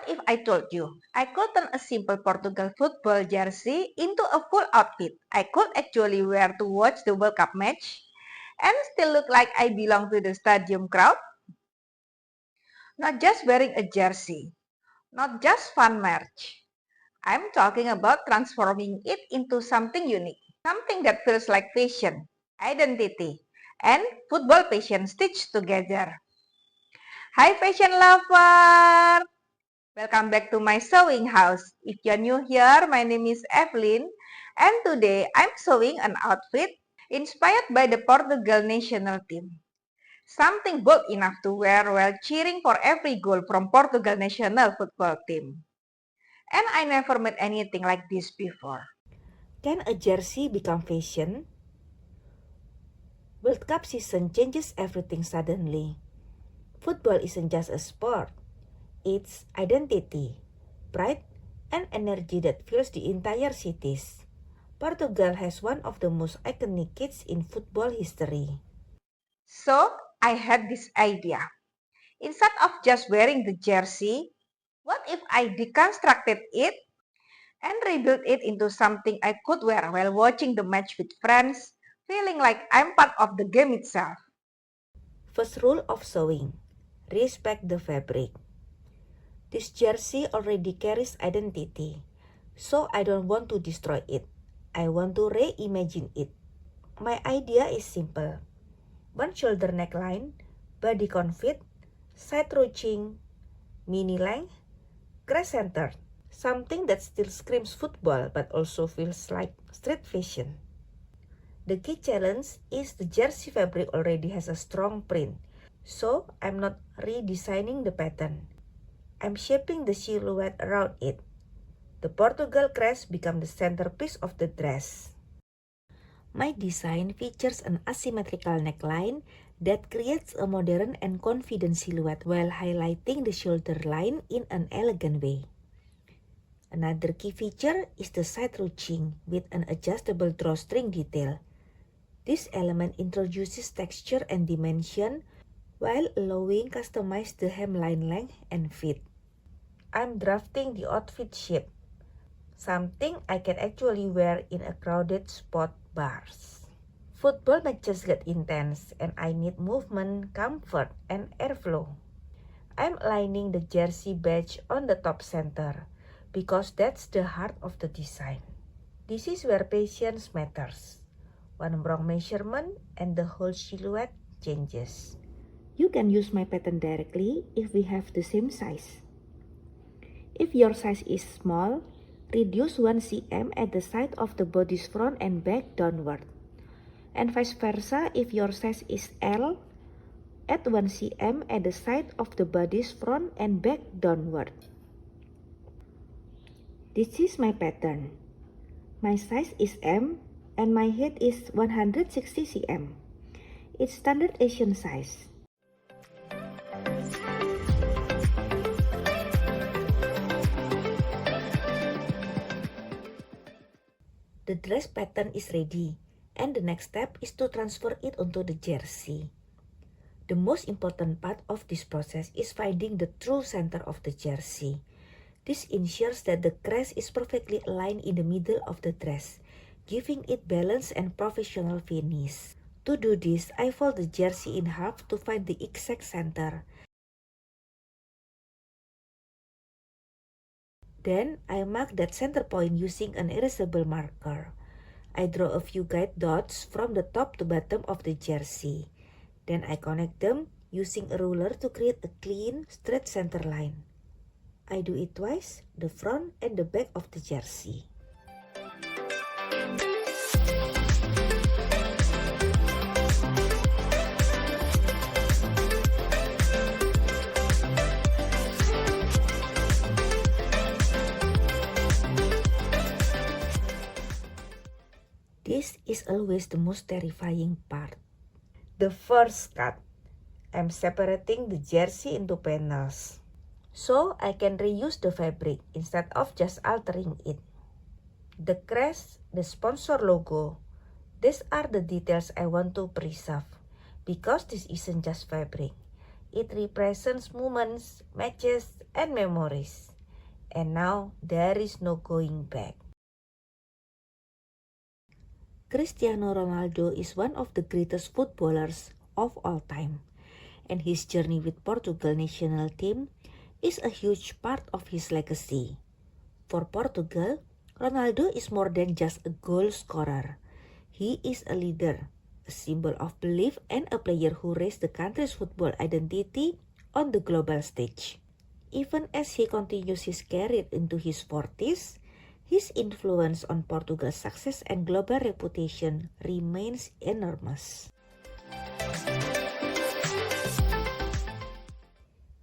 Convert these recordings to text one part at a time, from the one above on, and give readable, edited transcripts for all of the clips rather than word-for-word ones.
What if I told you I could turn a simple Portugal football jersey into a full outfit I could actually wear to watch the World Cup match and still look like I belong to the stadium crowd? Not just wearing a jersey, not just fun merch. I'm talking about transforming it into something unique, something that feels like fashion, identity, and football passion stitched together. Hi fashion lover! Welcome back to my sewing house. If you're new here, my name is Evelyn and today I'm sewing an outfit inspired by the Portugal national team. Something bold enough to wear while cheering for every goal from Portugal national football team. And I never made anything like this before. Can a jersey become fashion? World Cup season changes everything suddenly. Football isn't just a sport, it's identity, pride, and energy that fills the entire cities. Portugal has one of the most iconic kits in football history. So I had this idea. Instead of just wearing the jersey, what if I deconstructed it and rebuilt it into something I could wear while watching the match with friends, feeling like I'm part of the game itself? First rule of sewing: respect the fabric. This jersey already carries identity, so I don't want to destroy it. I want to reimagine it. My idea is simple: one shoulder neckline, body confit, side ruching, mini length, crest center. Something that still screams football but also feels like street fashion. The key challenge is the jersey fabric already has a strong print, so I'm not redesigning the pattern. I'm shaping the silhouette around it. The Portugal crest becomes the centerpiece of the dress. My design features an asymmetrical neckline that creates a modern and confident silhouette while highlighting the shoulder line in an elegant way. Another key feature is the side ruching with an adjustable drawstring detail. This element introduces texture and dimension while allowing customize the hemline length and fit. I'm drafting the outfit shape, something I can actually wear in a crowded spot bars. Football matches get intense and I need movement, comfort, and airflow. I'm aligning the jersey badge on the top center because that's the heart of the design. This is where patience matters. One wrong measurement and the whole silhouette changes. You can use my pattern directly if we have the same size. If your size is small, reduce 1 cm at the side of the body's front and back downward. And vice versa, if your size is L, add 1 cm at the side of the body's front and back downward. This is my pattern. My size is M and my height is 160 cm. It's standard Asian size. The dress pattern is ready, and the next step is to transfer it onto the jersey. The most important part of this process is finding the true center of the jersey. This ensures that the crest is perfectly aligned in the middle of the dress, giving it balance and professional finish. To do this, I fold the jersey in half to find the exact center. Then, I mark that center point using an erasable marker. I draw a few guide dots from the top to bottom of the jersey. Then I connect them using a ruler to create a clean, straight center line. I do it twice, the front and the back of the jersey. This is always the most terrifying part. The first cut. I'm separating the jersey into panels, so I can reuse the fabric instead of just altering it. The crest, the sponsor logo, these are the details I want to preserve because this isn't just fabric. It represents moments, matches, and memories. and now there is no going back. Cristiano Ronaldo is one of the greatest footballers of all time, and his journey with Portugal national team is a huge part of his legacy. For Portugal, Ronaldo is more than just a goal scorer. He is a leader, a symbol of belief, and a player who raised the country's football identity on the global stage. Even as he continues his career into his 40s, his influence on Portugal's success and global reputation remains enormous.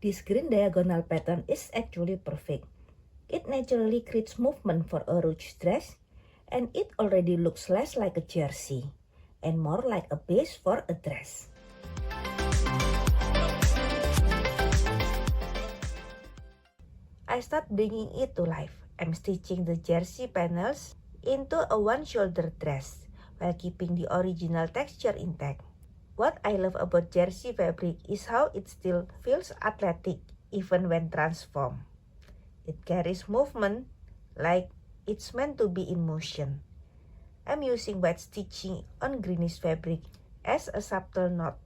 This green diagonal pattern is actually perfect. It naturally creates movement for a ruched dress, and it already looks less like a jersey and more like a base for a dress. I start bringing it to life. I'm stitching the jersey panels into a one-shoulder dress while keeping the original texture intact. What I love about jersey fabric is how it still feels athletic even when transformed. It carries movement like it's meant to be in motion. I'm using white stitching on greenish fabric as a subtle note.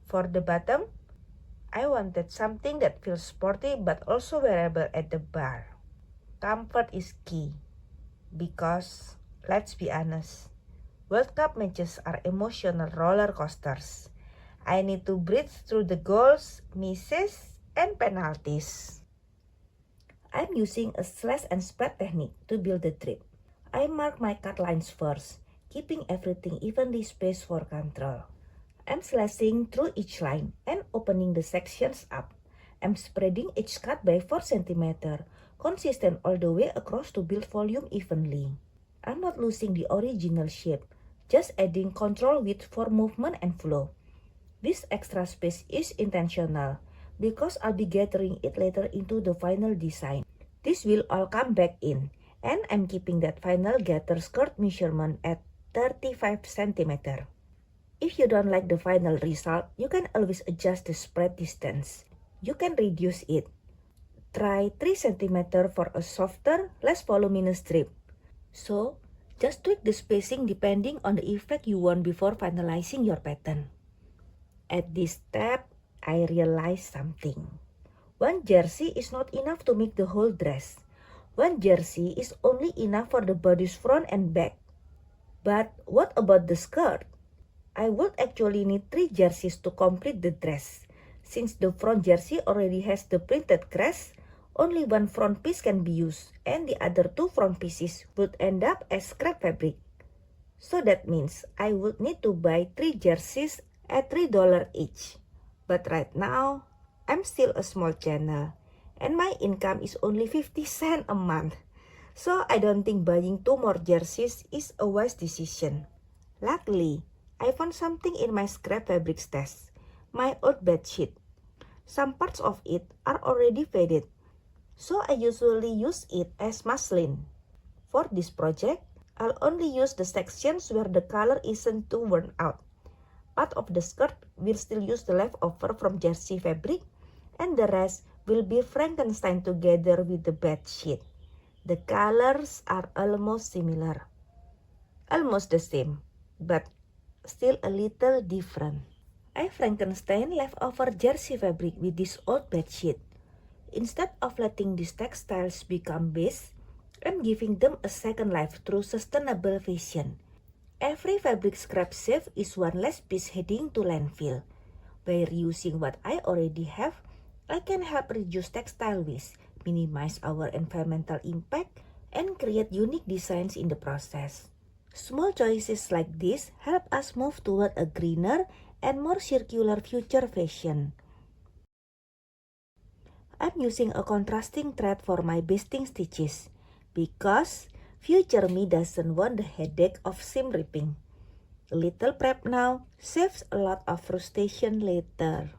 For the bottom, I wanted something that feels sporty but also wearable at the bar. Comfort is key because, let's be honest, World Cup matches are emotional roller coasters. I need to breathe through the goals, misses, and penalties. I'm using a slash and spread technique to build the trip. I mark my cut lines first, keeping everything evenly spaced for control. I'm slashing through each line and opening the sections up. I'm spreading each cut by 4 cm, consistent all the way across to build volume evenly. I'm not losing the original shape, just adding control width for movement and flow. This extra space is intentional because I'll be gathering it later into the final design. This will all come back in, and I'm keeping that final gather skirt measurement at 35 cm. If you don't like the final result, you can always adjust the spread distance. You can reduce it. Try 3 cm for a softer, less voluminous strip. So, just tweak the spacing depending on the effect you want before finalizing your pattern. At this step, I realized something. One jersey is not enough to make the whole dress. One jersey is only enough for the body's front and back. But what about the skirt? I would actually need 3 jerseys to complete the dress. Since the front jersey already has the printed crest, only one front piece can be used, and the other 2 front pieces would end up as scrap fabric. So that means I would need to buy 3 jerseys at $3 each. But right now, I'm still a small channel, and my income is only 50 cents a month. So I don't think buying 2 more jerseys is a wise decision. Luckily, I found something in my scrap fabric stash, my old bedsheet. Some parts of it are already faded, so I usually use it as muslin. For this project, I'll only use the sections where the color isn't too worn out. Part of the skirt will still use the leftover from jersey fabric, and the rest will be Frankenstein together with the bedsheet. The colors are almost similar, almost the same, but still a little different. I Frankenstein leftover jersey fabric with this old bedsheet. Instead of letting these textiles become waste, I'm giving them a second life through sustainable fashion. Every fabric scrap save is one less piece heading to landfill. By reusing what I already have, I can help reduce textile waste, minimize our environmental impact, and create unique designs in the process. Small choices like this help us move toward a greener and more circular future fashion. I'm using a contrasting thread for my basting stitches because future me doesn't want the headache of seam ripping. A little prep now saves a lot of frustration later.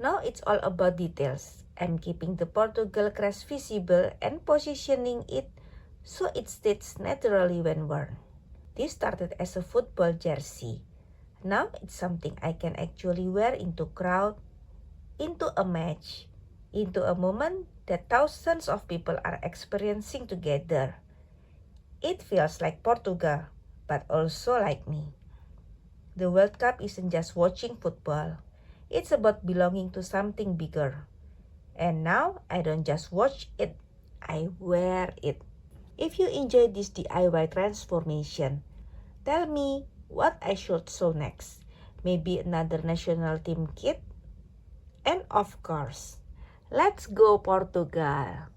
Now it's all about details. I'm keeping the Portugal crest visible and positioning it so it stays naturally when worn. This started as a football jersey. Now it's something I can actually wear into crowd, into a match, into a moment that thousands of people are experiencing together. It feels like Portugal, but also like me. The World Cup isn't just watching football. It's about belonging to something bigger. And now I don't just watch it, I wear it. If you enjoyed this DIY transformation, tell me what I should sew next. Maybe another national team kit? And of course, let's go Portugal!